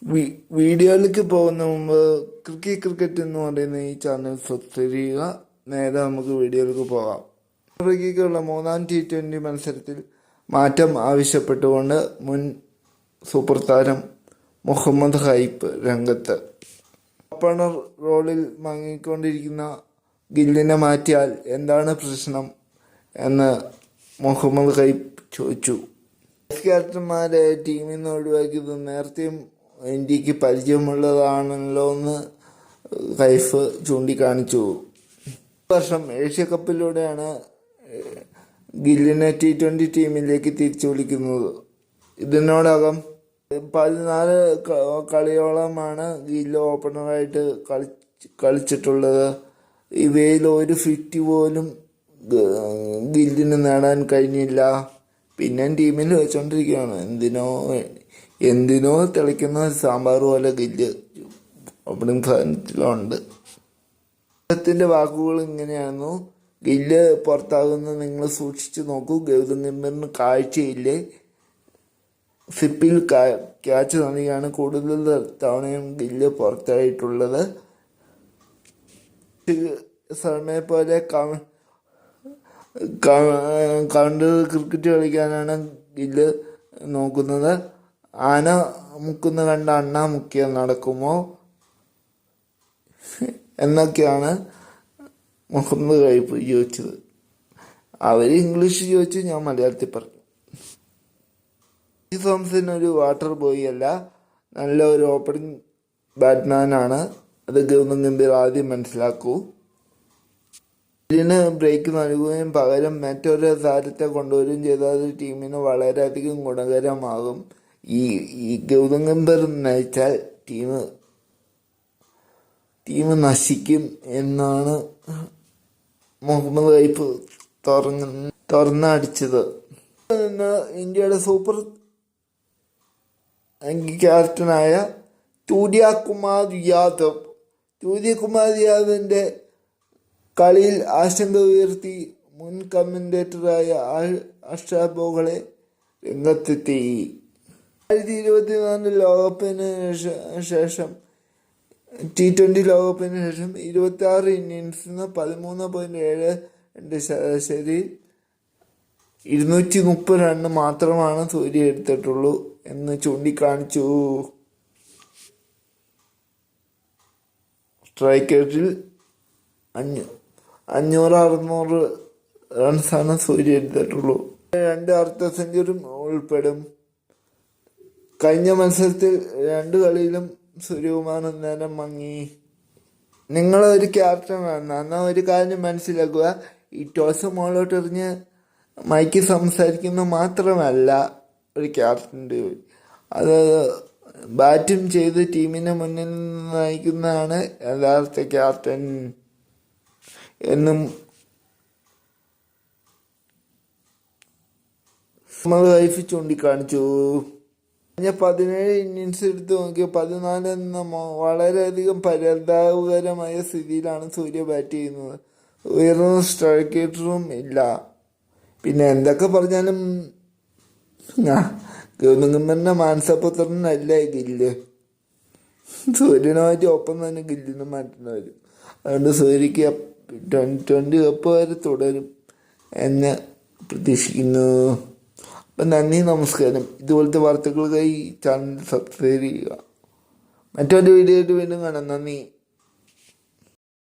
വീഡിയോയിലേക്ക് പോകുന്ന മുമ്പ് ക്രിക്കറ്റ് എന്ന് പറയുന്ന ഈ ചാനൽ സബ്സ്ക്രൈബ് ചെയ്യുക. നേരെ നമുക്ക് വീഡിയോയിലേക്ക് പോകാം. ആഫ്രിക്കയ്ക്കുള്ള 3-ാം T20 മത്സരത്തിൽ മാറ്റം ആവശ്യപ്പെട്ടുകൊണ്ട് മുൻ സൂപ്പർ താരം മുഹമ്മദ് ഹൈപ്പ് രംഗത്ത്. ഓപ്പണർ റോളിൽ മങ്ങിക്കൊണ്ടിരിക്കുന്ന ഗില്ലിനെ മാറ്റിയാൽ എന്താണ് പ്രശ്നം എന്ന് മുഹമ്മദ് ഹൈപ്പ് ചോദിച്ചു. വൈസ് ക്യാപ്റ്റന്മാരെ ടീമിൽ നിന്ന് ഒഴിവാക്കിയത് നേരത്തെയും ഇന്ത്യക്ക് പരിചയമുള്ളതാണല്ലോ എന്ന് ഹൈഫ് ചൂണ്ടിക്കാണിച്ചു. വർഷം ഏഷ്യ കപ്പിലൂടെയാണ് ഗില്ലിനെ T20 ടീമിലേക്ക് തിരിച്ചു വിളിക്കുന്നത്. ഇതിനോടകം 14 കളിയോളമാണ് ഗില്ല് ഓപ്പണറായിട്ട് കളിച്ചിട്ടുള്ളത്. ഇവയിൽ ഒരു ഫിറ്റ് പോലും ഗില്ലിന് നേടാൻ കഴിഞ്ഞില്ല. പിന്നെ ടീമിൽ വെച്ചോണ്ടിരിക്കുകയാണ്. എന്തിനോ തിളയ്ക്കുന്ന സാമ്പാർ പോലെ ഗില്ല് ഓപ്പണിംഗ് സ്ഥാനത്തിലുണ്ട്. അദ്ദേഹത്തിൻ്റെ വാക്കുകൾ ഇങ്ങനെയായിരുന്നു: ഗില്ല് പുറത്താകുന്നത് നിങ്ങൾ സൂക്ഷിച്ചു നോക്കൂ. ഗൗതം ഗംഭീറിന് കാഴ്ചയില്ലേ? സിപ്പിൽ ക്യാച്ച് നൽകിയാണ് കൂടുതൽ തവണയും ഗില്ല് പുറത്തായിട്ടുള്ളത്. ശർമ്മയെ പോലെ കൗണ്ടർ ക്രിക്കറ്റ് കളിക്കാനാണ് ഗില്ല് നോക്കുന്നത്. ആന മുക്കുന്ന കണ്ട അണ്ണ മുക്കിയ നടക്കുമോ എന്നൊക്കെയാണ് മുഹമ്മദ് ഹൈപ്പ് ചോദിച്ചത്. അവർ ഇംഗ്ലീഷ് ചോദിച്ചു, ഞാൻ മലയാളത്തിൽ പറഞ്ഞു. തോമസിന് ഒരു വാട്ടർ ബോയ് അല്ല, നല്ല ഒരു ഓപ്പണിംഗ് ബാറ്റ്മാനാണ്. അത് ഗൗതം ഗംഭീർ ആദ്യം മനസ്സിലാക്കൂ. ഇതിന് ബ്രേക്ക് നൽകുകയും പകരം മറ്റൊരു താരത്തെ കൊണ്ടുവരികയും ചെയ്താൽ ടീമിന് വളരെയധികം ഗുണകരമാകും. ഈ ഗൗതം ഗംഭീർ നയിച്ചാൽ ടീം നശിക്കും എന്നാണ് മുഹമ്മദ് ഹൈപ്പ് തുറന്നടിച്ചത്. ഇന്ത്യയുടെ സൂപ്പർ ക്യാപ്റ്റനായ സൂര്യ കുമാർ യാദവിൻ്റെ കളിയിൽ ആശങ്ക ഉയർത്തി മുൻ കമന്റേറ്ററായ ആഷാ ഭോഗളെ രംഗത്തെത്തി. 2024 ലോകകപ്പിന് ശേഷം T20 ലോകകപ്പിന് ശേഷം 26 ഇന്നിങ്സിന് 13.72 ശരാശരി 230 റൺ മാത്രമാണ് സൂര്യ എടുത്തിട്ടുള്ളൂ എന്ന് ചൂണ്ടിക്കാണിച്ചു. സ്ട്രൈക്ക് റേറ്റിൽ 500-600 റൺസാണ് സൂര്യ എടുത്തിട്ടുള്ളൂ. 2 അർദ്ധ സെഞ്ചുറിയും ഉൾപ്പെടും. കഴിഞ്ഞ മത്സരത്തിൽ 2 കളിയിലും സൂര്യകുമാർ നേരം മങ്ങി. നിങ്ങളൊരു ക്യാപ്റ്റനാണ്, എന്നാൽ ഒരു കാര്യം മനസ്സിലാക്കുക: ഈ ടോസ് മോളോട്ട് എറിഞ്ഞ് മൈക്ക് സംസാരിക്കുന്നത് മാത്രമല്ല ഒരു ക്യാപ്റ്റൻ്റെ ജോലി. അത് ബാറ്റും ചെയ്ത് ടീമിനെ മുന്നിൽ നയിക്കുന്നതാണ് യഥാർത്ഥ ക്യാപ്റ്റൻ എന്നും മുഹമ്മദ് ഹൈഫ് ചൂണ്ടിക്കാണിച്ചു. കഴിഞ്ഞ 17 ഇന്നിങ്സ് എടുത്ത് നോക്കിയ 14 എന്ന വളരെയധികം പരിതാപകരമായ സ്ഥിതിയിലാണ് സൂര്യ ബാറ്റ് ചെയ്യുന്നത്. ഉയർന്ന സ്ട്രൈക്ക് റേറ്റും ഇല്ല. പിന്നെ എന്തൊക്കെ പറഞ്ഞാലും ഗൗതം ഗംഭീറിന്റെ മാനസപുത്രനല്ല ഗില്ല്. സൂര്യനുമായിട്ട് ഒപ്പം തന്നെ ഗില്ലിനും മാറ്റുന്ന വരും. അതുകൊണ്ട് സൂര്യക്ക് 2020 കപ്പ് വരെ തുടരും എന്ന് പ്രതീക്ഷിക്കുന്നു. അപ്പം നന്ദി, നമസ്കാരം. ഇതുപോലത്തെ വാർത്തകൾക്കായി ചാനൽ സബ്സ്ക്രൈബ് ചെയ്യുക. മറ്റൊരു വീഡിയോ ആയിട്ട് വീണ്ടും കാണാം. നന്ദി.